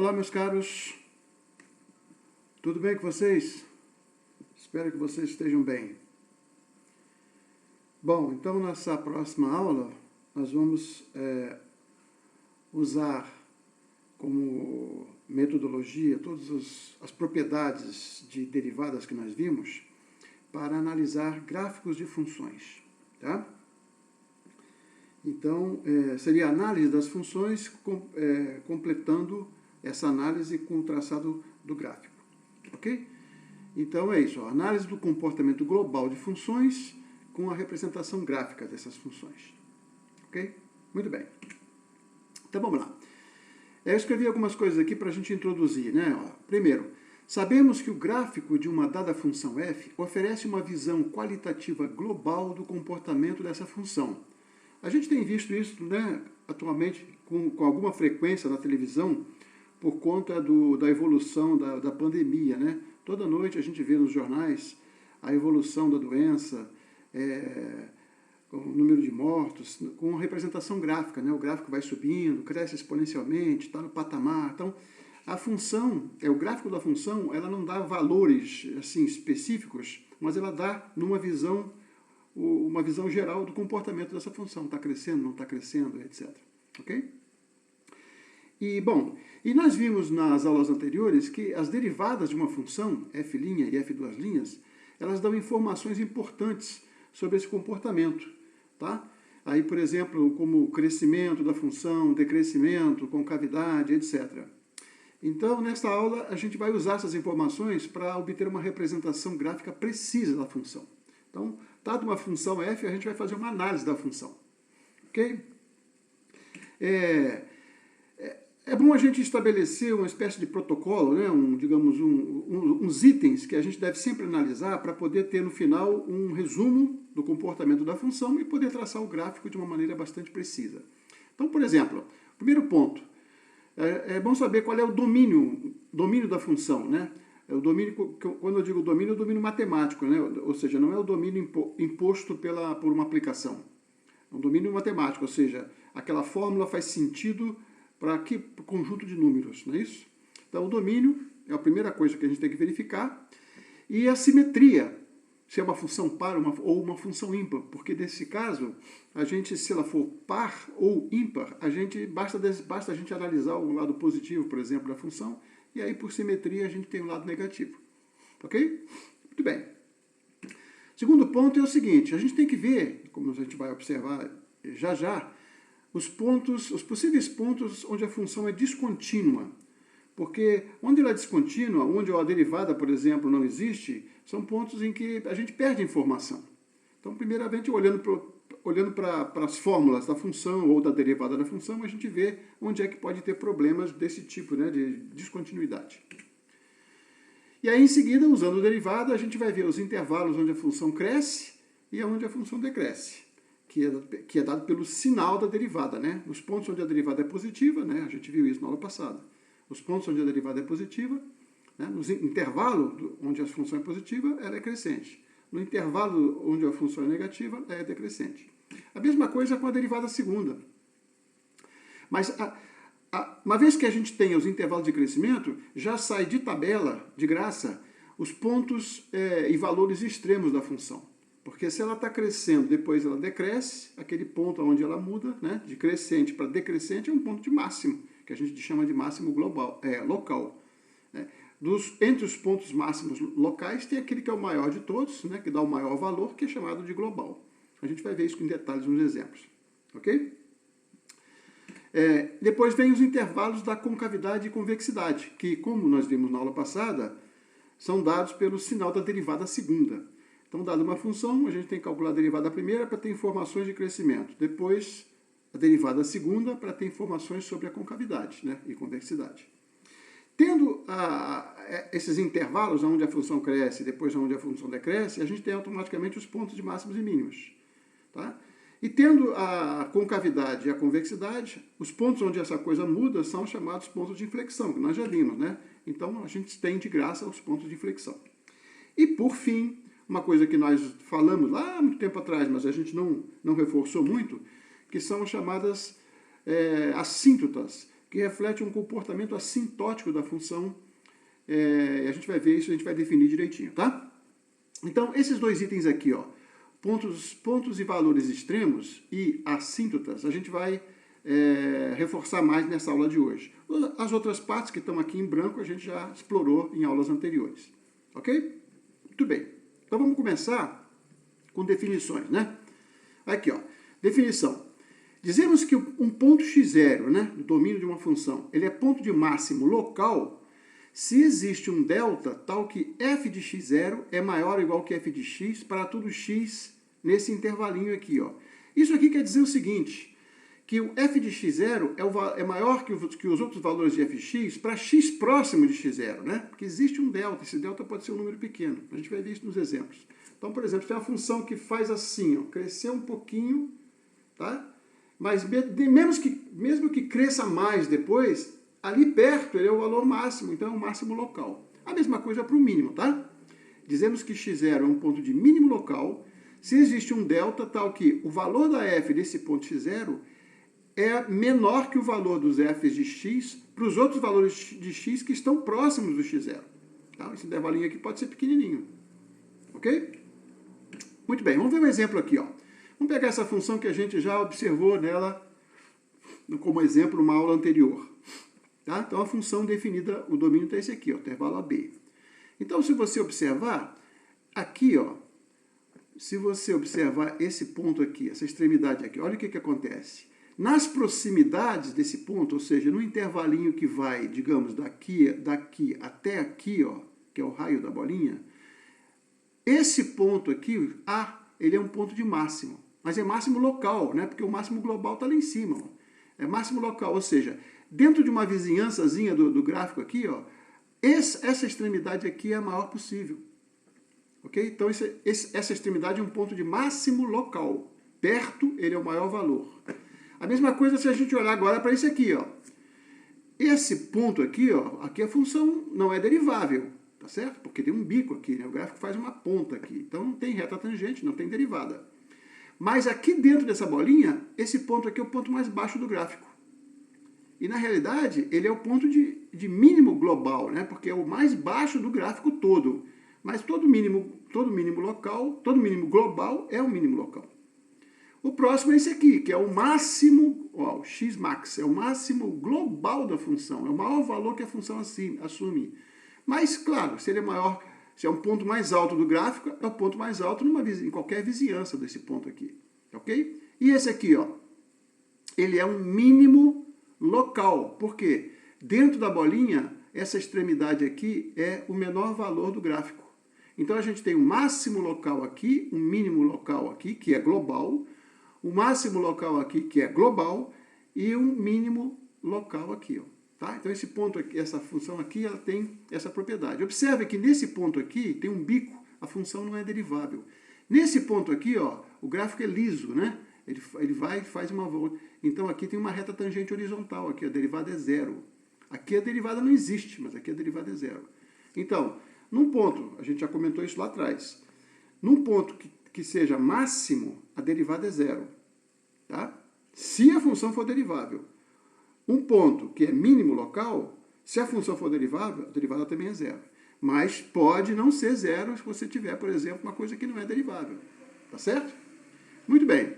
Olá, meus caros, tudo bem com vocês? Espero que vocês estejam bem. Bom, então nessa próxima aula nós vamos usar como metodologia todas as propriedades de derivadas que nós vimos para analisar gráficos de funções, tá? Então, seria a análise das funções completando essa análise com o traçado do gráfico, ok? Então é isso, ó, análise do comportamento global de funções com a representação gráfica dessas funções, ok? Muito bem. Então vamos lá. Eu escrevi algumas coisas aqui para a gente introduzir, né? Ó, primeiro, sabemos que o gráfico de uma dada função f oferece uma visão qualitativa global do comportamento dessa função. A gente tem visto isso, né, atualmente com alguma frequência na televisão por conta da evolução da pandemia, né? Toda noite a gente vê nos jornais a evolução da doença, o número de mortos, com representação gráfica, né? O gráfico vai subindo, cresce exponencialmente, está no patamar. Então, a função, o gráfico da função, ela não dá valores assim específicos, mas ela dá uma visão geral do comportamento dessa função. Está crescendo, não está crescendo, etc. Ok? E, bom, e nós vimos nas aulas anteriores que as derivadas de uma função, f' e f', elas dão informações importantes sobre esse comportamento, tá? Aí, por exemplo, como crescimento da função, decrescimento, concavidade, etc. Então, nesta aula, a gente vai usar essas informações para obter uma representação gráfica precisa da função. Então, dada uma função f, a gente vai fazer uma análise da função. Ok? É bom a gente estabelecer uma espécie de protocolo, né? Digamos, uns itens que a gente deve sempre analisar para poder ter no final um resumo do comportamento da função e poder traçar o gráfico de uma maneira bastante precisa. Então, por exemplo, primeiro ponto, é bom saber qual é o domínio da função, né? O domínio, quando eu digo domínio, é o domínio matemático, né? Ou seja, não é o domínio imposto por uma aplicação. É um domínio matemático, ou seja, aquela fórmula faz sentido para que conjunto de números, não é isso? Então, o domínio é a primeira coisa que a gente tem que verificar. E a simetria, se é uma função par ou uma função ímpar, porque nesse caso, se ela for par ou ímpar, basta a gente analisar o lado positivo, por exemplo, da função, e aí, por simetria, a gente tem o lado negativo. Ok? Muito bem. Segundo ponto é o seguinte, a gente tem que ver, como a gente vai observar já, os possíveis pontos onde a função é descontínua. Porque onde ela é descontínua, onde a derivada, por exemplo, não existe, são pontos em que a gente perde informação. Então, primeiramente, olhando para as fórmulas da função ou da derivada da função, a gente vê onde é que pode ter problemas desse tipo, né, de descontinuidade. E aí, em seguida, usando a derivada, a gente vai ver os intervalos onde a função cresce e onde a função decresce, que é dado pelo sinal da derivada, né? Os pontos onde a derivada é positiva, né? A gente viu isso na aula passada. Os pontos onde a derivada é positiva, né? No intervalo onde a função é positiva, ela é crescente. No intervalo onde a função é negativa, ela é decrescente. A mesma coisa com a derivada segunda. Mas, uma vez que a gente tem os intervalos de crescimento, já sai de tabela, de graça, os pontos e valores extremos da função. Porque se ela está crescendo, depois ela decresce, aquele ponto onde ela muda, né, de crescente para decrescente, é um ponto de máximo, que a gente chama de máximo local. Né? Entre os pontos máximos locais, tem aquele que é o maior de todos, né, que dá o maior valor, que é chamado de global. A gente vai ver isso em detalhes nos exemplos. Ok? Depois vem os intervalos da concavidade e convexidade, que, como nós vimos na aula passada, são dados pelo sinal da derivada segunda. Então, dada uma função, a gente tem que calcular a derivada primeira para ter informações de crescimento. Depois, a derivada segunda para ter informações sobre a concavidade, né, e convexidade. Tendo esses intervalos onde a função cresce e depois onde a função decresce, a gente tem automaticamente os pontos de máximos e mínimos. Tá? E tendo a concavidade e a convexidade, os pontos onde essa coisa muda são chamados pontos de inflexão, que nós já vimos, né? Então, a gente tem de graça os pontos de inflexão. E, por fim, uma coisa que nós falamos lá há muito tempo atrás, mas a gente não reforçou muito, que são chamadas assíntotas, que reflete um comportamento assintótico da função. A gente vai ver isso, a gente vai definir direitinho, tá? Então, esses dois itens aqui, ó, pontos e valores extremos e assíntotas, a gente vai reforçar mais nessa aula de hoje. As outras partes que estão aqui em branco, a gente já explorou em aulas anteriores, ok? Muito bem. Então, vamos começar com definições, né? Aqui, ó, definição. Dizemos que um ponto x0, né, do domínio de uma função, ele é ponto de máximo local se existe um delta tal que f de x0 é maior ou igual que f de x para todo x nesse intervalinho aqui, ó. Isso aqui quer dizer o seguinte, que o f de x0 é maior que os outros valores de fx para x próximo de x0, né? Porque existe um delta, esse delta pode ser um número pequeno. A gente vai ver isso nos exemplos. Então, por exemplo, tem uma função que faz assim, ó, crescer um pouquinho, tá? Mas mesmo que cresça mais depois, ali perto ele é o valor máximo, então é o máximo local. A mesma coisa para o mínimo, tá? Dizemos que x0 é um ponto de mínimo local se existe um delta tal que o valor da f desse ponto x0 é menor que o valor dos f's de x para os outros valores de x que estão próximos do x0. Tá? Esse intervalinho aqui pode ser pequenininho. Ok? Muito bem, vamos ver um exemplo aqui, ó. Vamos pegar essa função que a gente já observou nela como exemplo numa aula anterior. Tá? Então, a função definida, o domínio está esse aqui, ó, intervalo AB. Então, se você observar, aqui, ó, se você observar esse ponto aqui, essa extremidade aqui, olha o que acontece. Nas proximidades desse ponto, ou seja, no intervalinho que vai, digamos, daqui até aqui, ó, que é o raio da bolinha, esse ponto aqui, A, ele é um ponto de máximo. Mas é máximo local, né? Porque o máximo global está lá em cima. Ó. É máximo local, ou seja, dentro de uma vizinhançazinha do gráfico aqui, ó, essa extremidade aqui é a maior possível. Ok? Então, essa extremidade é um ponto de máximo local. Perto, ele é o maior valor. A mesma coisa se a gente olhar agora para esse aqui, ó. Esse ponto aqui, ó, aqui a função não é derivável, tá certo? Porque tem um bico aqui, né? O gráfico faz uma ponta aqui. Então, não tem reta tangente, não tem derivada. Mas aqui dentro dessa bolinha, esse ponto aqui é o ponto mais baixo do gráfico. E, na realidade, ele é o ponto de mínimo global, né? Porque é o mais baixo do gráfico todo. Mas todo mínimo local, todo mínimo global é o mínimo local. O próximo é esse aqui, que é o máximo, ó, o x-max, é o máximo global da função, é o maior valor que a função assume. Mas, claro, se ele é maior, se é um ponto mais alto do gráfico, é o ponto mais alto em qualquer vizinhança desse ponto aqui, ok? E esse aqui, ó, ele é um mínimo local, por quê? Dentro da bolinha, essa extremidade aqui é o menor valor do gráfico. Então, a gente tem um máximo local aqui, um mínimo local aqui, que é global, o máximo local aqui, que é global, e um mínimo local aqui, ó. Tá? Então, esse ponto aqui, essa função aqui, ela tem essa propriedade. Observe que nesse ponto aqui, tem um bico, a função não é derivável. Nesse ponto aqui, ó, o gráfico é liso, né? Ele vai e faz uma volta. Então, aqui tem uma reta tangente horizontal, aqui a derivada é zero. Aqui a derivada não existe, mas aqui a derivada é zero. Então, num ponto, a gente já comentou isso lá atrás, num ponto que seja máximo, a derivada é zero. Tá? Se a função for derivável. Um ponto que é mínimo local, se a função for derivável, a derivada também é zero. Mas pode não ser zero se você tiver, por exemplo, uma coisa que não é derivável. Tá certo? Muito bem.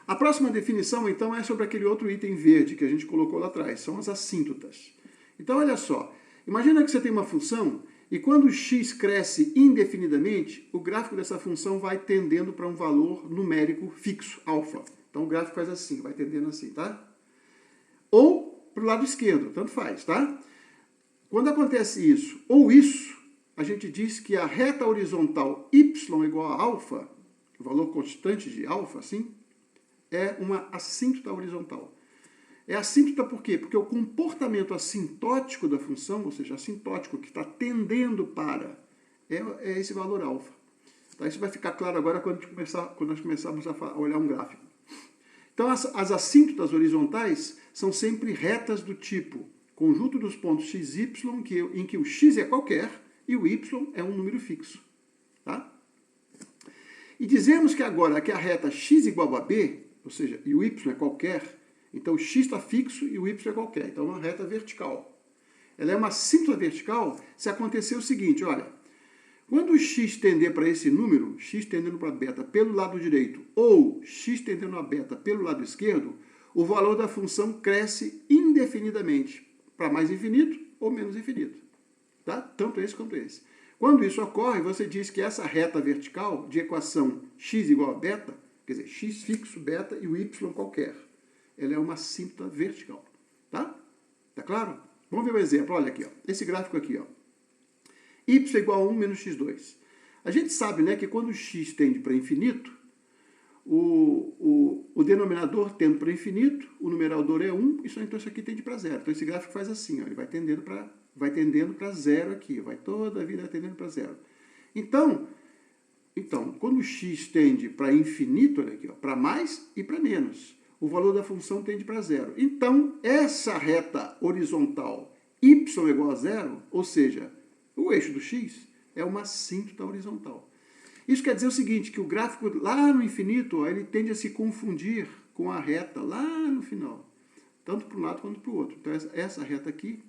A próxima definição, então, é sobre aquele outro item verde que a gente colocou lá atrás. São as assíntotas. Então, olha só. Imagina que você tem uma função e quando x cresce indefinidamente, o gráfico dessa função vai tendendo para um valor numérico fixo, alfa. Então, o gráfico faz assim, vai tendendo assim, tá? Ou para o lado esquerdo, tanto faz, tá? Quando acontece isso ou isso, a gente diz que a reta horizontal y igual a alfa, o valor constante de alfa, assim, é uma assíntota horizontal. É assíntota por quê? Porque o comportamento assintótico da função, ou seja, assintótico, que está tendendo para, é esse valor alfa. Tá? Isso vai ficar claro agora quando nós começarmos a olhar um gráfico. Então, as assíntotas horizontais são sempre retas do tipo conjunto dos pontos x, y, em que o x é qualquer e o y é um número fixo. Tá? E dizemos que agora que a reta x igual a b, ou seja, e o y é qualquer, Então o x está fixo e o y é qualquer. Então é uma reta vertical. Ela é uma assíntota vertical se acontecer o seguinte, olha, quando o x tender para esse número, x tendendo para beta pelo lado direito ou x tendendo a beta pelo lado esquerdo, o valor da função cresce indefinidamente, para mais infinito ou menos infinito. Tá? Tanto esse quanto esse. Quando isso ocorre, você diz que essa reta vertical de equação x igual a beta, quer dizer, x fixo, beta e o y qualquer, ela é uma assíntota vertical. Tá? Tá claro? Vamos ver um exemplo. Olha aqui, ó. Esse gráfico aqui, ó. Y igual a 1 menos x2. A gente sabe, né, que quando o x tende para infinito, o denominador tende para infinito, o numerador é 1, então isso aqui tende para zero. Então esse gráfico faz assim, ó, ele vai tendendo para zero aqui, vai toda a vida tendendo para zero. Então, quando o x tende para infinito, olha aqui, para mais e para menos, o valor da função tende para zero. Então, essa reta horizontal y igual a zero, ou seja, o eixo do x, é uma assíntota horizontal. Isso quer dizer o seguinte, que o gráfico lá no infinito, ó, ele tende a se confundir com a reta lá no final, tanto para um lado quanto para o outro. Então, essa reta aqui,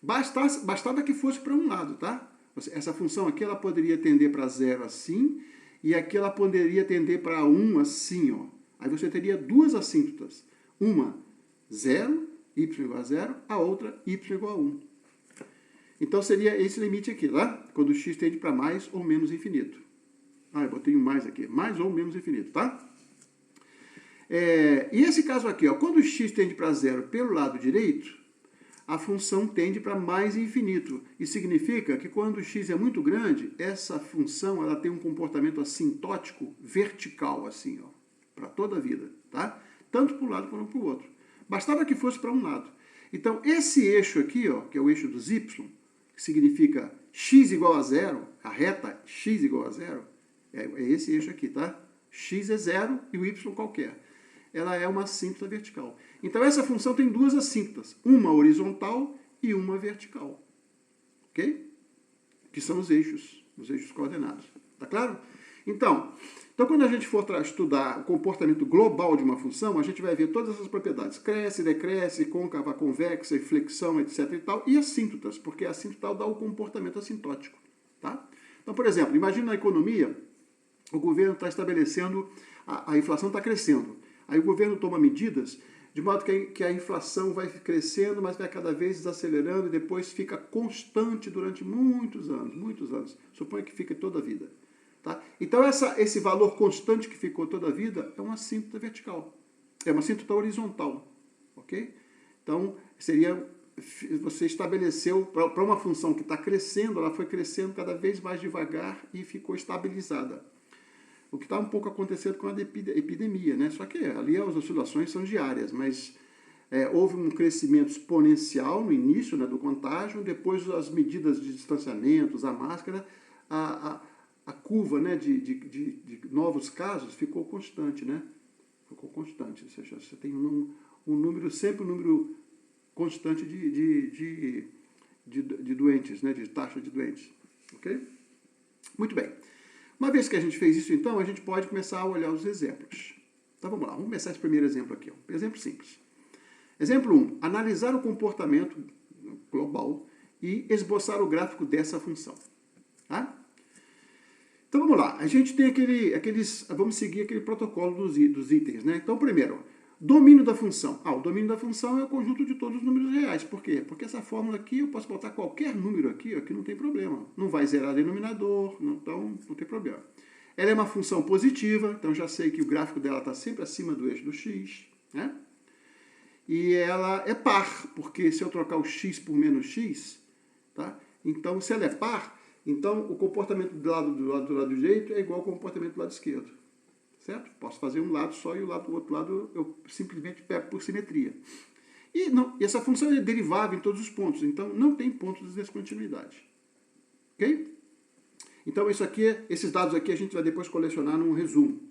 bastava que fosse para um lado, tá? Essa função aqui, ela poderia tender para zero assim, e aqui ela poderia tender para 1 assim, ó. Aí você teria duas assíntotas. Uma, 0, y igual a 0, a outra, y igual a 1. Então seria esse limite aqui, tá? Quando o x tende para mais ou menos infinito. Eu botei um mais aqui, mais ou menos infinito, tá? E esse caso aqui, ó, quando o x tende para 0 pelo lado direito, a função tende para mais infinito. Isso significa que quando o x é muito grande, essa função ela tem um comportamento assintótico vertical, assim, ó, para toda a vida, tá? Tanto para um lado quanto para o outro. Bastava que fosse para um lado. Então, esse eixo aqui, ó, que é o eixo dos y, que significa x igual a zero, a reta x igual a zero, é esse eixo aqui, tá? X é zero e o y qualquer. Ela é uma assíntota vertical. Então, essa função tem duas assíntotas, uma horizontal e uma vertical. Ok? Que são os eixos coordenados. Tá claro? Então, quando a gente for estudar o comportamento global de uma função, a gente vai ver todas essas propriedades. Cresce, decresce, côncava, convexa, flexão, etc. e tal. E assíntotas, porque a assíntota dá o comportamento assintótico. Tá? Então, por exemplo, imagina na economia, o governo está estabelecendo, a inflação está crescendo. Aí o governo toma medidas de modo que a inflação vai crescendo, mas vai cada vez desacelerando e depois fica constante durante muitos anos. Suponha que fique toda a vida. Tá? Então, esse valor constante que ficou toda a vida é uma assíntota vertical. É uma assíntota horizontal. Ok? Então, você estabeleceu, para uma função que está crescendo, ela foi crescendo cada vez mais devagar e ficou estabilizada. O que está um pouco acontecendo com a epidemia, né? Só que ali as oscilações são diárias, mas houve um crescimento exponencial no início, né, do contágio, depois as medidas de distanciamento, a máscara, a curva, né, de novos casos ficou constante, né? Ficou constante, ou seja, você tem sempre um número constante de doentes, né, de taxa de doentes, ok? Muito bem. Uma vez que a gente fez isso, então, a gente pode começar a olhar os exemplos. Então, vamos lá. Vamos começar esse primeiro exemplo aqui. Ó. Exemplo simples. Exemplo 1. Analisar o comportamento global e esboçar o gráfico dessa função. Tá? Então, vamos lá. A gente tem vamos seguir aquele protocolo dos itens, né? Então, primeiro, domínio da função. O domínio da função é o conjunto de todos os números reais. Por quê? Porque essa fórmula aqui, eu posso botar qualquer número aqui, ó, que não tem problema. Não vai zerar denominador, então não tem problema. Ela é uma função positiva, então já sei que o gráfico dela está sempre acima do eixo do x, né? E ela é par, porque se eu trocar o x por menos x, tá? Então, se ela é par, então o comportamento do lado direito é igual ao comportamento do lado esquerdo. Certo? Posso fazer um lado só e o outro lado eu simplesmente pego por simetria. E essa função é derivável em todos os pontos, então não tem pontos de descontinuidade. Ok? Então esses dados aqui a gente vai depois colecionar num resumo.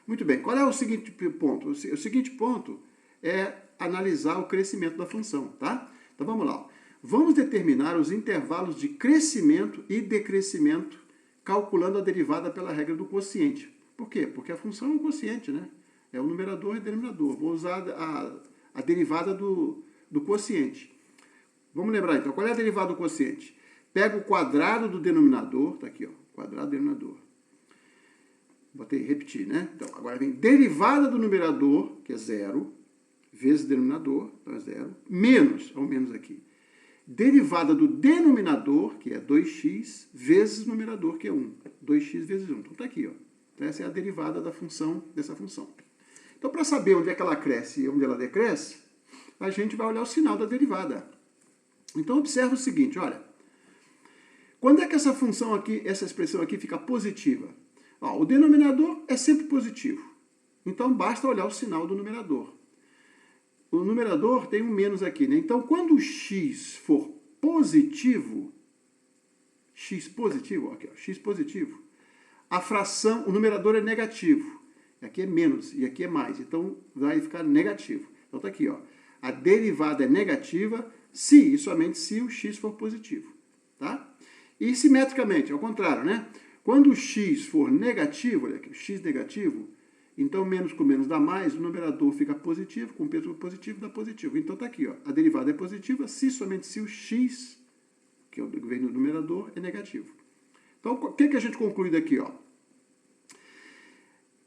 Muito bem, qual é o seguinte ponto? O seguinte ponto é analisar o crescimento da função, tá? Então vamos lá. Vamos determinar os intervalos de crescimento e decrescimento calculando a derivada pela regra do quociente. Por quê? Porque a função é um quociente, né? É o numerador e o denominador. Vou usar a derivada do quociente. Vamos lembrar então, qual é a derivada do quociente? Pega o quadrado do denominador, tá aqui, ó, quadrado do denominador. Botei repetir, né? Então, agora vem derivada do numerador, que é 0, vezes denominador, então é 0, menos, ao menos aqui. Derivada do denominador, que é 2x, vezes o numerador, que é 1. 2x vezes 1. Então, tá aqui, ó. Então, essa é a derivada da função, dessa função. Então, para saber onde é que ela cresce e onde ela decresce, a gente vai olhar o sinal da derivada. Então, observa o seguinte, olha. Quando é que essa função aqui, essa expressão aqui fica positiva? Ó, o denominador é sempre positivo. Então, basta olhar o sinal do numerador. O numerador tem um menos aqui, né? Então, quando o x for positivo, x positivo, aqui, ó, x positivo, a fração, o numerador é negativo. Aqui é menos e aqui é mais. Então, vai ficar negativo. Então, tá aqui, ó. A derivada é negativa se e somente se o x for positivo, tá? E simetricamente, ao contrário, né? Quando o x for negativo, olha aqui, o x negativo, então menos com menos dá mais, o numerador fica positivo, com peso positivo dá positivo. Então tá aqui, ó, a derivada é positiva se somente se o x, que vem no numerador, é negativo. Então, o que a gente conclui daqui, ó?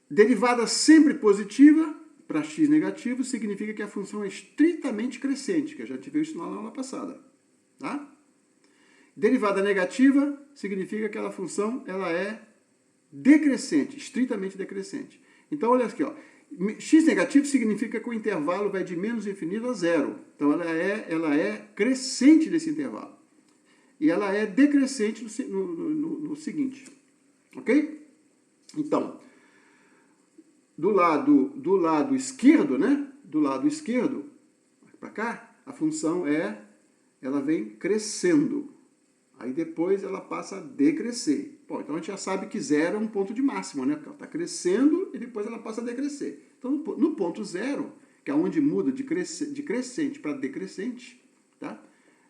Derivada sempre positiva para x negativo significa que a função é estritamente crescente, que eu já tive isso na aula passada, tá? Derivada negativa significa que aquela função ela é decrescente, estritamente decrescente. Então, olha aqui, ó, x negativo significa que o intervalo vai de menos infinito a zero. Então, ela é crescente nesse intervalo. E ela é decrescente no seguinte. Ok? Então, do lado esquerdo, né? Do lado esquerdo, para cá, a função ela vem crescendo. Aí depois ela passa a decrescer. Bom, então a gente já sabe que zero é um ponto de máxima, né? Porque ela está crescendo e depois ela passa a decrescer. Então, no ponto zero, que é onde muda de crescente para decrescente, tá?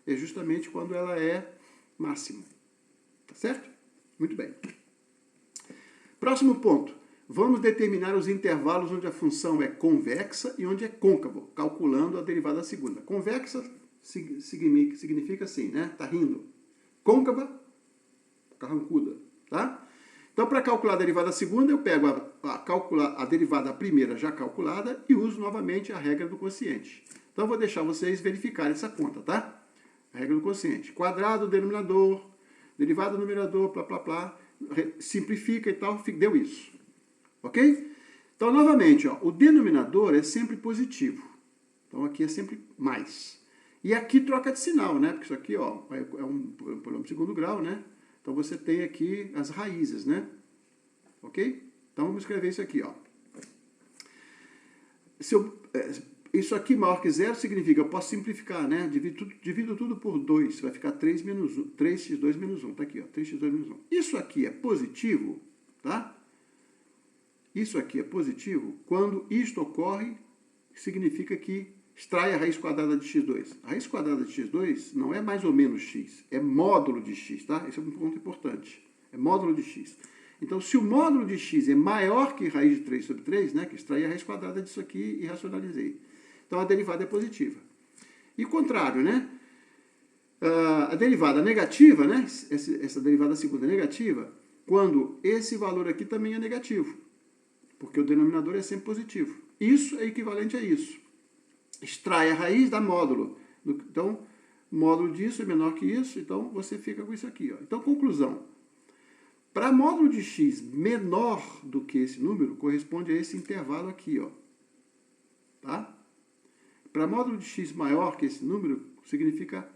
É justamente quando ela é máxima. Tá certo? Muito bem. Próximo ponto. Vamos determinar os intervalos onde a função é convexa e onde é côncava, calculando a derivada segunda. Convexa significa assim, né? Tá rindo. Côncava, carrancuda, tá? Então, para calcular a derivada segunda, eu pego a derivada primeira já calculada e uso novamente a regra do quociente. Então, eu vou deixar vocês verificarem essa conta, tá? A regra do quociente. Quadrado, denominador, derivada do numerador, plá, plá, plá, simplifica e tal, deu isso. Ok? Então, novamente, ó, o denominador é sempre positivo. Então, aqui é sempre mais. E aqui troca de sinal, né? Porque isso aqui, ó, é um polínômio de segundo grau, né? Então você tem aqui as raízes, né? Ok? Então vamos escrever isso aqui, ó. Isso aqui maior que zero significa, eu posso simplificar, né? Divido tudo por 2, vai ficar 3x2 menos 1. Tá aqui, ó, 3x2 menos 1. Isso aqui é positivo, tá? Isso aqui é positivo quando isto ocorre, significa que extrai a raiz quadrada de x2. A raiz quadrada de x2 não é mais ou menos x, é módulo de x, tá? Esse é um ponto importante. É módulo de x. Então, se o módulo de x é maior que raiz de 3 sobre 3, né, que extrai a raiz quadrada disso aqui e racionalizei. Então, a derivada é positiva. E o contrário, né? A derivada negativa, né? Essa derivada segunda é negativa, quando esse valor aqui também é negativo, porque o denominador é sempre positivo. Isso é equivalente a isso. Extrai a raiz da módulo. Então, módulo disso é menor que isso, então você fica com isso aqui, ó. Então, conclusão. Para módulo de x menor do que esse número, corresponde a esse intervalo aqui, ó. Tá? Para módulo de x maior que esse número, significa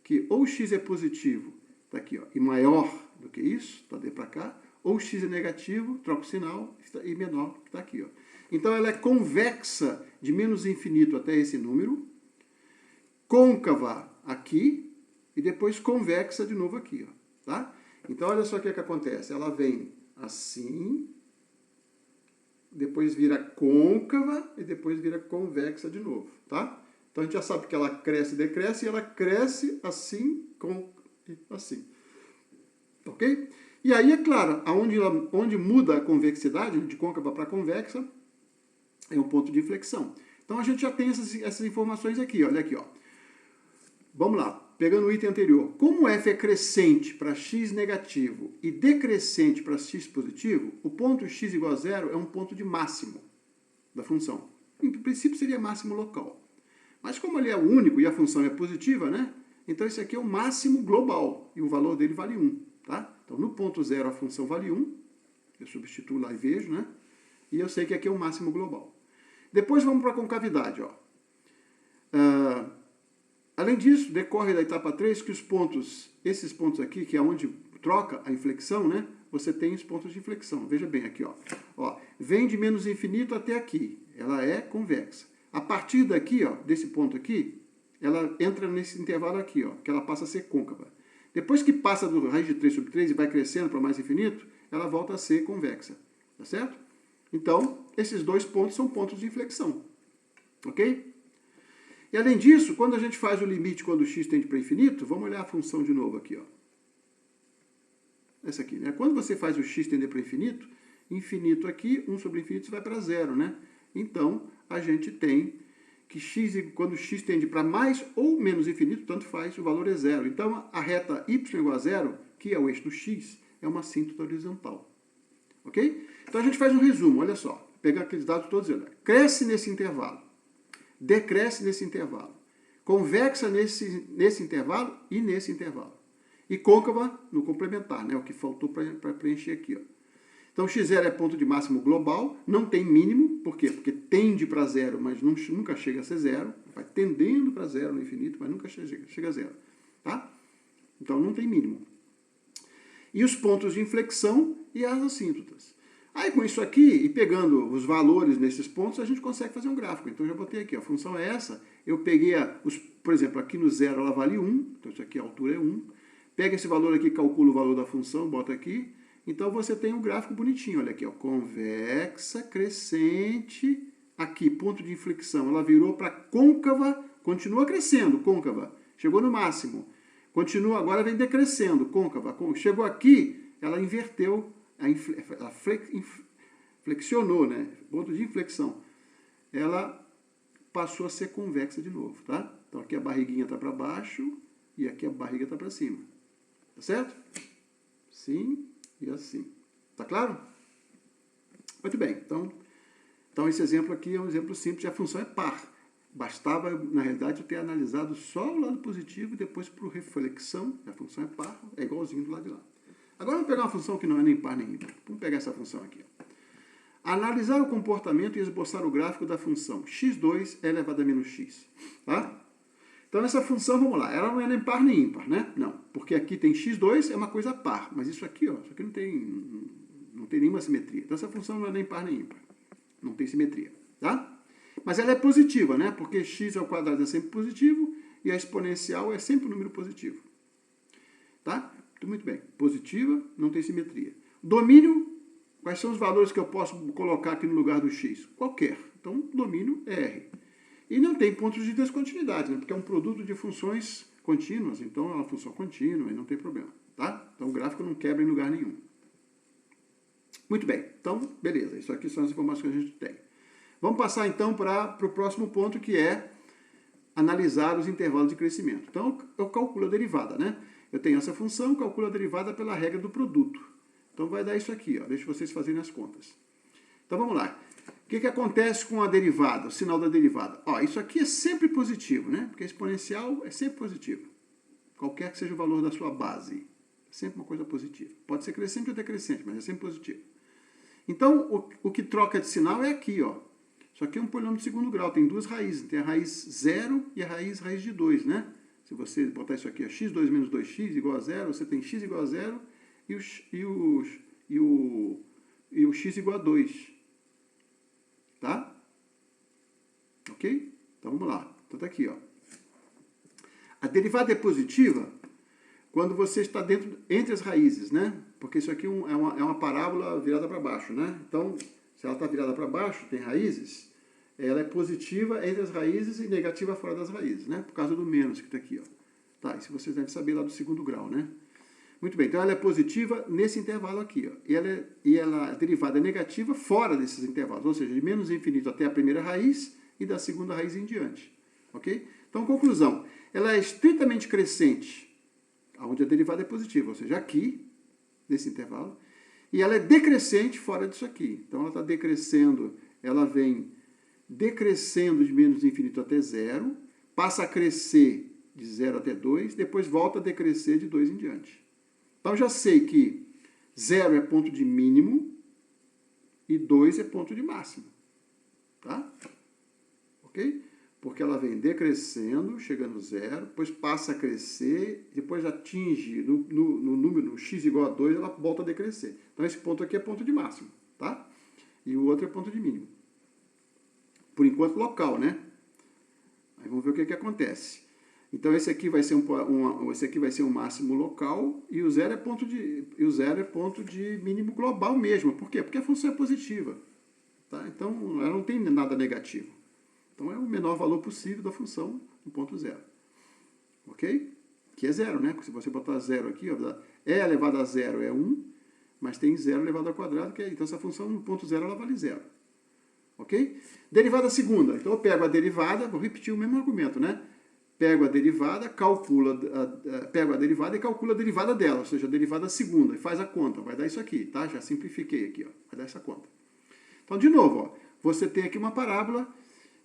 que ou x é positivo, tá aqui, ó, e maior do que isso, tá daí para cá, ou x é negativo, troca o sinal, e menor, que está aqui, ó. Então, ela é convexa de menos infinito até esse número, côncava aqui, e depois convexa de novo aqui, ó, tá? Então, olha só o que acontece. Ela vem assim, depois vira côncava, e depois vira convexa de novo, tá? Então, a gente já sabe que ela cresce e decresce, e ela cresce assim, assim. Ok? E aí, é claro, onde muda a convexidade, de côncava para convexa, é um ponto de inflexão. Então a gente já tem essas informações aqui, olha aqui, ó. Vamos lá, pegando o item anterior. Como f é crescente para x negativo e decrescente para x positivo, o ponto x igual a zero é um ponto de máximo da função. Em princípio seria máximo local. Mas como ele é o único e a função é positiva, né? Então esse aqui é o máximo global e o valor dele vale 1, tá? Então no ponto zero a função vale 1, eu substituo lá e vejo, né? E eu sei que aqui é o máximo global. Depois vamos para a concavidade, ó. Além disso, decorre da etapa 3 que os pontos, esses pontos aqui, que é onde troca a inflexão, né? Você tem os pontos de inflexão. Veja bem aqui, ó. Vem de menos infinito até aqui. Ela é convexa. A partir daqui, ó, desse ponto aqui, ela entra nesse intervalo aqui, ó, que ela passa a ser côncava. Depois que passa do raiz de 3 sobre 3 e vai crescendo para mais infinito, ela volta a ser convexa. Tá certo? Então, esses dois pontos são pontos de inflexão. Ok? E além disso, quando a gente faz o limite quando o x tende para infinito, vamos olhar a função de novo aqui, ó. Essa aqui, né? Quando você faz o x tender para infinito, infinito aqui, 1 sobre infinito vai para zero, né? Então, a gente tem que quando o x tende para mais ou menos infinito, tanto faz, o valor é zero. Então, a reta y igual a zero, que é o eixo do x, é uma assíntota horizontal. Ok? Então, a gente faz um resumo, olha só. Pegar aqueles dados todos, olha. Cresce nesse intervalo. Decresce nesse intervalo, convexa nesse intervalo e nesse intervalo. E côncava no complementar, né? O que faltou para preencher aqui, ó. Então, x0 é ponto de máximo global, não tem mínimo, por quê? Porque tende para zero, mas nunca chega a ser zero, vai tendendo para zero no infinito, mas nunca chega a zero, tá? Então, não tem mínimo. E os pontos de inflexão e as assíntotas. Aí, com isso aqui, e pegando os valores nesses pontos, a gente consegue fazer um gráfico. Então, eu já botei aqui, ó, a função é essa. Eu peguei, por exemplo, aqui no zero ela vale 1. Então, isso aqui a altura é 1. Pega esse valor aqui, calcula o valor da função, bota aqui. Então, você tem um gráfico bonitinho. Olha aqui, ó, convexa, crescente. Aqui, ponto de inflexão. Ela virou para côncava, continua crescendo, côncava. Chegou no máximo. Continua, agora vem decrescendo, côncava. Chegou aqui, ela inverteu. Ela flexionou, né? Ponto de inflexão. Ela passou a ser convexa de novo, tá? Então aqui a barriguinha está para baixo e aqui a barriga está para cima. Tá certo? Sim e assim. Tá claro? Muito bem. Então esse exemplo aqui é um exemplo simples. A função é par. Bastava, na realidade, eu ter analisado só o lado positivo e depois por reflexão. A função é par, é igualzinho do lado de lá. Agora vamos pegar uma função que não é nem par nem ímpar. Vamos pegar essa função aqui. Ó. Analisar o comportamento e esboçar o gráfico da função x2 elevado a menos x. Tá? Então essa função, vamos lá, ela não é nem par nem ímpar, né? Não, porque aqui tem x2, é uma coisa par. Mas isso aqui, ó, isso aqui não tem nenhuma simetria. Então essa função não é nem par nem ímpar. Não tem simetria. Tá? Mas ela é positiva, né? Porque x ao quadrado é sempre positivo e a exponencial é sempre um número positivo. Tá? Muito bem. Positiva, não tem simetria. Domínio, quais são os valores que eu posso colocar aqui no lugar do x? Qualquer. Então, domínio é R. E não tem pontos de descontinuidade, né? Porque é um produto de funções contínuas, então é uma função contínua e não tem problema. Tá? Então, o gráfico não quebra em lugar nenhum. Muito bem. Então, beleza. Isso aqui são as informações que a gente tem. Vamos passar, então, para o próximo ponto, que é analisar os intervalos de crescimento. Então, eu calculo a derivada, né? Eu tenho essa função, calculo a derivada pela regra do produto. Então, vai dar isso aqui, ó. Deixa vocês fazerem as contas. Então, vamos lá. O que acontece com a derivada, o sinal da derivada? Ó, isso aqui é sempre positivo, né? Porque a exponencial é sempre positivo. Qualquer que seja o valor da sua base. É sempre uma coisa positiva. Pode ser crescente ou decrescente, mas é sempre positivo. Então, o que troca de sinal é aqui, ó. Isso aqui é um polinômio de segundo grau, tem duas raízes. Tem a raiz 0 e a raiz de 2, né? Se você botar isso aqui, ó, x2 menos 2x igual a 0, você tem x igual a 0 e o x igual a 2. Tá? Ok? Então vamos lá. Então tá aqui, ó. A derivada é positiva quando você está entre as raízes, né? Porque isso aqui é uma parábola virada para baixo, né? Então, se ela está virada para baixo, tem raízes, ela é positiva entre as raízes e negativa fora das raízes, né? Por causa do menos que está aqui, ó. Tá, isso vocês devem saber lá do segundo grau, né? Muito bem, então ela é positiva nesse intervalo aqui, ó. A derivada é negativa fora desses intervalos, ou seja, de menos infinito até a primeira raiz e da segunda raiz em diante. Ok? Então, conclusão, ela é estritamente crescente, onde a derivada é positiva, ou seja, aqui, nesse intervalo, e ela é decrescente fora disso aqui. Então, ela está decrescendo, ela vem decrescendo de menos infinito até zero, passa a crescer de 0 até 2, depois volta a decrescer de 2 em diante. Então, já sei que 0 é ponto de mínimo e 2 é ponto de máximo. Tá? Ok? Porque ela vem decrescendo, chegando a 0, depois passa a crescer, depois atinge no número no x igual a 2, ela volta a decrescer. Então, esse ponto aqui é ponto de máximo. Tá? E o outro é ponto de mínimo. Por enquanto, local, né? Aí vamos ver o que acontece. Então, esse aqui vai ser um máximo local e o zero é ponto de mínimo global mesmo. Por quê? Porque a função é positiva. Tá? Então, ela não tem nada negativo. Então, é o menor valor possível da função no ponto zero. Ok? Que é zero, né? Se você botar zero aqui, ó, e elevado a zero é 1, mas tem zero elevado ao quadrado, então essa função no ponto zero ela vale zero. Ok? Derivada segunda. Então, eu pego a derivada, vou repetir o mesmo argumento, né? Pego a derivada, pego a derivada e calculo a derivada dela, ou seja, a derivada segunda, e faz a conta. Vai dar isso aqui, tá? Já simplifiquei aqui, ó. Vai dar essa conta. Então, de novo, ó, você tem aqui uma parábola,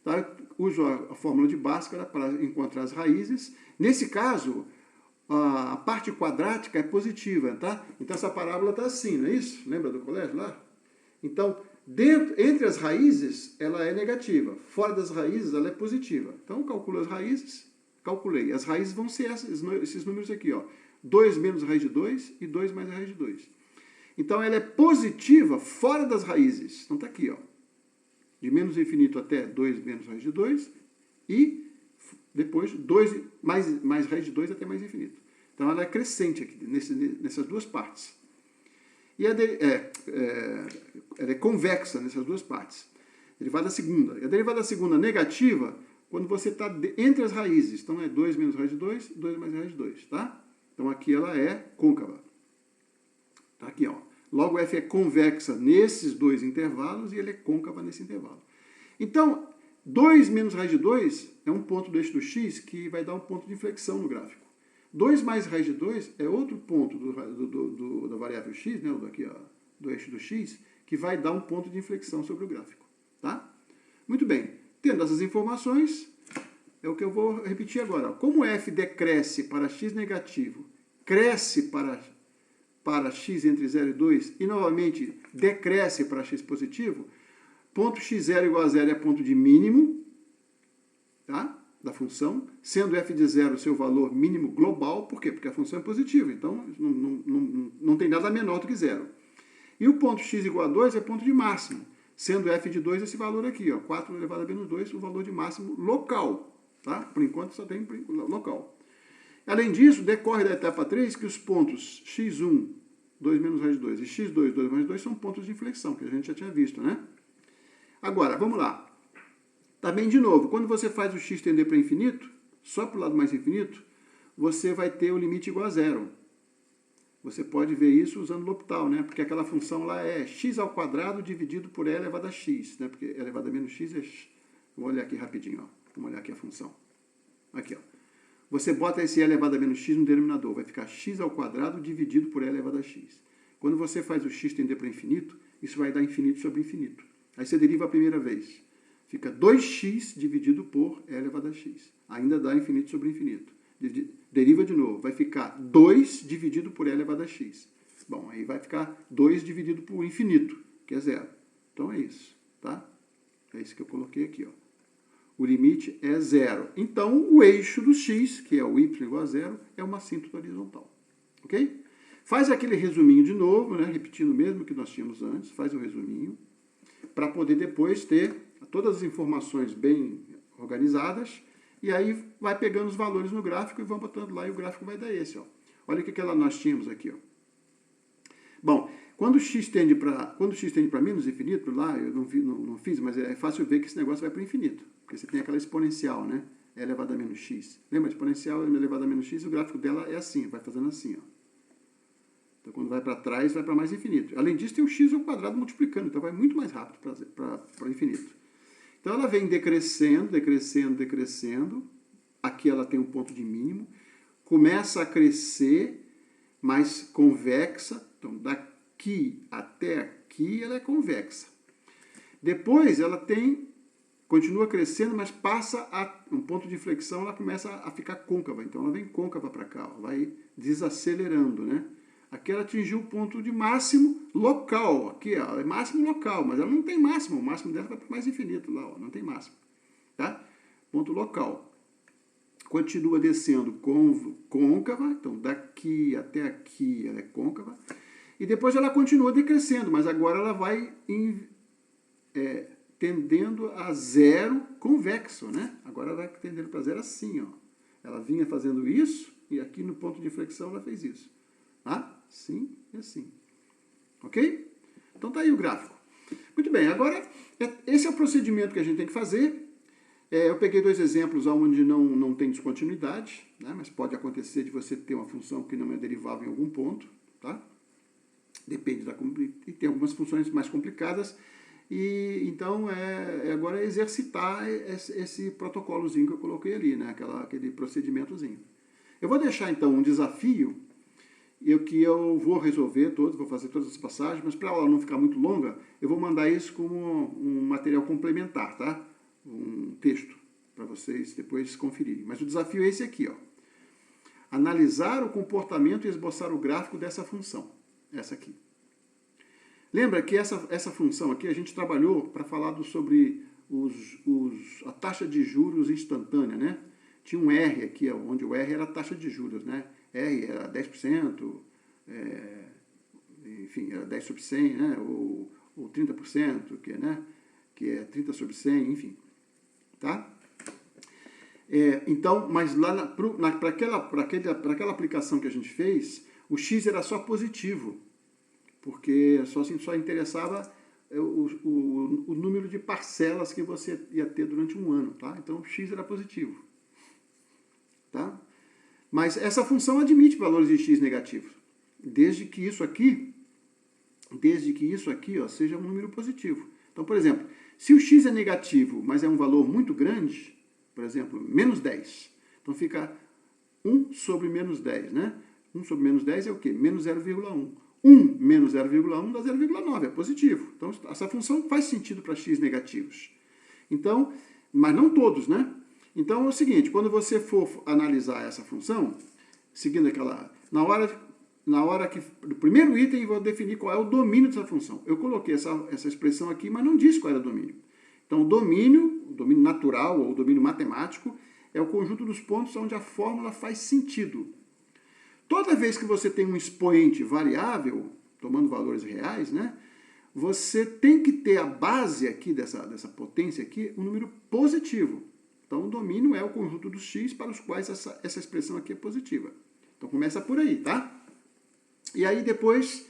tá? Uso a fórmula de Bhaskara para encontrar as raízes. Nesse caso, a parte quadrática é positiva, tá? Então, essa parábola está assim, não é isso? Lembra do colégio lá? Então, entre as raízes, ela é negativa. Fora das raízes, ela é positiva. Então, calculo as raízes. Calculei. As raízes vão ser esses números aqui, ó. 2 menos a raiz de 2 e 2 mais a raiz de 2. Então, ela é positiva fora das raízes. Então, está aqui, ó. De menos infinito até 2 menos a raiz de 2 e depois 2 mais raiz de 2 até mais infinito. Então, ela é crescente aqui, nessas duas partes. E ela é convexa nessas duas partes. Derivada segunda. E a derivada segunda negativa, quando você está entre as raízes. Então, é 2 menos raiz de 2, 2 mais raiz de 2, tá? Então, aqui ela é côncava. Tá aqui, ó. Logo, f é convexa nesses dois intervalos e ele é côncava nesse intervalo. Então, 2 menos raiz de 2 é um ponto do eixo do x que vai dar um ponto de inflexão no gráfico. 2 mais raiz de 2 é outro ponto da variável x, né, daqui, ó, do eixo do x, que vai dar um ponto de inflexão sobre o gráfico. Tá? Muito bem. Tendo essas informações, é o que eu vou repetir agora. Como f decresce para x negativo, cresce para x entre 0 e 2 e, novamente, decresce para x positivo, ponto x0 igual a 0 é ponto de mínimo, tá? Da função, sendo f de 0 seu valor mínimo global. Por quê? Porque a função é positiva, então não tem nada menor do que 0. E o ponto x igual a 2 é ponto de máximo, sendo f de 2 esse valor aqui, ó, 4 elevado a menos 2, o valor de máximo local. Tá? Por enquanto só tem local. Além disso, decorre da etapa 3 que os pontos x1, 2 menos raiz de 2, e x2, 2 mais 2, são pontos de inflexão, que a gente já tinha visto, né? Agora, vamos lá. Também, de novo, quando você faz o x tender para infinito, só para o lado mais infinito, você vai ter o limite igual a zero. Você pode ver isso usando L'Hopital, né? Porque aquela função lá é x ao quadrado dividido por e elevado a x, né? Porque e elevado a menos x é... Vou olhar aqui rapidinho, ó. Vamos olhar aqui a função. Aqui, ó. Você bota esse e elevado a menos x no denominador, vai ficar x ao quadrado dividido por e elevado a x. Quando você faz o x tender para infinito, isso vai dar infinito sobre infinito. Aí você deriva a primeira vez. Fica 2x dividido por e elevado a x. Ainda dá infinito sobre infinito. Deriva de novo. Vai ficar 2 dividido por e elevado a x. Bom, aí vai ficar 2 dividido por infinito, que é 0. Então é isso, tá? É isso que eu coloquei aqui, ó. O limite é 0. Então, o eixo do x, que é o y igual a 0, é uma assíntota horizontal. Ok? Faz aquele resuminho de novo, né? Repetindo o mesmo que nós tínhamos antes. Faz o resuminho. Para poder depois ter todas as informações bem organizadas, e aí vai pegando os valores no gráfico e vão botando lá, e o gráfico vai dar esse, ó. Olha o que nós tínhamos aqui, ó. Bom, quando o x tende para menos infinito, lá eu não fiz, mas é fácil ver que esse negócio vai para o infinito, porque você tem aquela exponencial, né? É elevado a menos x. Lembra? A exponencial é elevado a menos x, e o gráfico dela é assim, vai fazendo assim, ó. Então, quando vai para trás, vai para mais infinito. Além disso, tem o x ao quadrado multiplicando, então vai muito mais rápido para o infinito. Então, ela vem decrescendo, decrescendo, decrescendo. Aqui ela tem um ponto de mínimo. Começa a crescer, mas convexa. Então, daqui até aqui, ela é convexa. Depois, ela continua crescendo, mas passa a um ponto de inflexão, ela começa a ficar côncava. Então, ela vem côncava para cá, ó, vai desacelerando, né? Aqui ela atingiu o ponto de máximo local. Aqui, ó, é máximo local, mas ela não tem máximo. O máximo dela vai para mais infinito lá, ó, não tem máximo. Tá? Ponto local. Continua descendo côncava, então daqui até aqui ela é côncava. E depois ela continua decrescendo, mas agora ela vai tendendo a zero convexo, né? Agora ela vai tendendo para zero assim, ó. Ela vinha fazendo isso e aqui no ponto de inflexão ela fez isso. Assim e assim. Ok? Então tá aí o gráfico. Muito bem, agora esse é o procedimento que a gente tem que fazer. Eu peguei dois exemplos onde não tem descontinuidade, né? Mas pode acontecer de você ter uma função que não é derivável em algum ponto, tá? Depende e tem algumas funções mais complicadas. E então agora é exercitar esse protocolozinho que eu coloquei ali, né? Aquele procedimentozinho. Eu vou deixar então um desafio que eu vou resolver vou fazer todas as passagens, mas para a aula não ficar muito longa, eu vou mandar isso como um material complementar, tá? Um texto para vocês depois conferirem. Mas o desafio é esse aqui, ó. Analisar o comportamento e esboçar o gráfico dessa função. Essa aqui. Lembra que essa função aqui a gente trabalhou para falar sobre a taxa de juros instantânea, né? Tinha um R aqui, onde o R era a taxa de juros, né? R era 10%, enfim, era 10 sobre 100, né? Ou 30%, que é 30 sobre 100, enfim. Tá? Então, mas lá para aquela aplicação que a gente fez, o x era só positivo, porque só interessava o número de parcelas que você ia ter durante um ano. Tá? Então, o x era positivo. Tá? Mas essa função admite valores de x negativos, desde que isso aqui ó, seja um número positivo. Então, por exemplo, se o x é negativo, mas é um valor muito grande, por exemplo, menos 10, então fica 1 sobre menos 10, né? 1 sobre menos 10 é o quê? Menos 0,1. 1 menos 0,1 dá 0,9, é positivo. Então, essa função faz sentido para x negativos. Então, mas não todos, né? Então, é o seguinte, quando você for analisar essa função, seguindo aquela... Na hora que... No primeiro item, eu vou definir qual é o domínio dessa função. Eu coloquei essa expressão aqui, mas não disse qual era o domínio. Então, o domínio natural, ou o domínio matemático, é o conjunto dos pontos onde a fórmula faz sentido. Toda vez que você tem um expoente variável, tomando valores reais, né, você tem que ter a base aqui dessa potência aqui, um número positivo. Então, o domínio é o conjunto dos x para os quais essa expressão aqui é positiva. Então, começa por aí, tá? E aí, depois,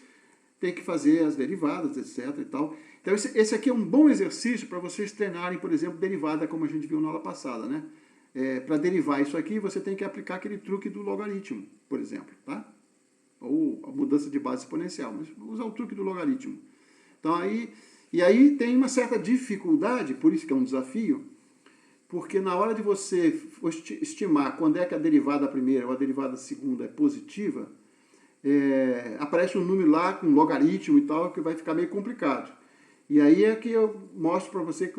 tem que fazer as derivadas, etc. e tal. Então, esse aqui é um bom exercício para vocês treinarem, por exemplo, derivada, como a gente viu na aula passada, né? Para derivar isso aqui, você tem que aplicar aquele truque do logaritmo, por exemplo, tá? Ou a mudança de base exponencial, mas usar o truque do logaritmo. Então, aí tem uma certa dificuldade, por isso que é um desafio, porque na hora de você estimar quando é que a derivada primeira ou a derivada segunda é positiva, aparece um número lá com logaritmo e tal, que vai ficar meio complicado. E aí é que eu mostro para você,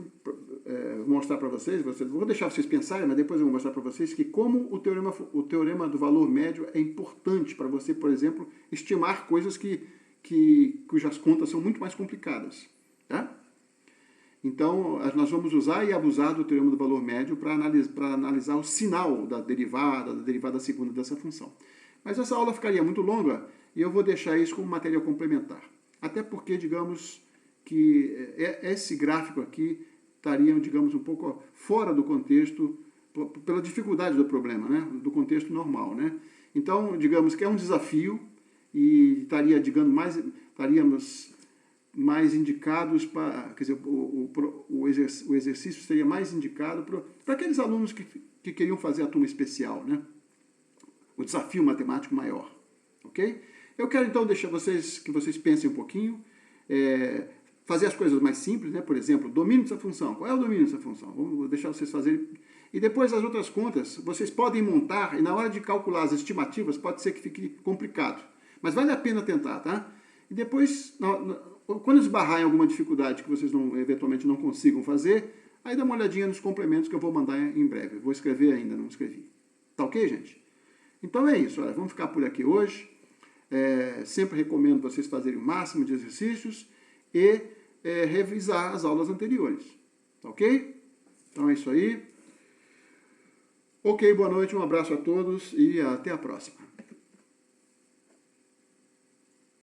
vou deixar vocês pensarem, mas depois eu vou mostrar para vocês que como o teorema do valor médio é importante para você, por exemplo, estimar coisas cujas contas são muito mais complicadas. Tá? Então, nós vamos usar e abusar do teorema do valor médio para analisar o sinal da derivada segunda dessa função. Mas essa aula ficaria muito longa e eu vou deixar isso como material complementar. Até porque, digamos, que esse gráfico aqui estaria, digamos, um pouco fora do contexto, pela dificuldade do problema, né? Do contexto normal, né? Então, digamos que é um desafio e estaríamos mais indicados para, quer dizer, o exercício seria mais indicado para aqueles alunos que queriam fazer a turma especial, né? O desafio matemático maior, ok? Eu quero então deixar que vocês pensem um pouquinho, fazer as coisas mais simples, né? Por exemplo, domínio dessa função. Qual é o domínio dessa função? Vou deixar vocês fazerem. E depois as outras contas, vocês podem montar, e na hora de calcular as estimativas, pode ser que fique complicado. Mas vale a pena tentar, tá? E depois, quando esbarrar em alguma dificuldade que vocês eventualmente não consigam fazer, aí dá uma olhadinha nos complementos que eu vou mandar em breve. Eu vou escrever ainda, não escrevi. Tá ok, gente? Então é isso, olha, vamos ficar por aqui hoje. Sempre recomendo vocês fazerem o máximo de exercícios e revisar as aulas anteriores. Tá ok? Então é isso aí. Ok, boa noite, um abraço a todos e até a próxima.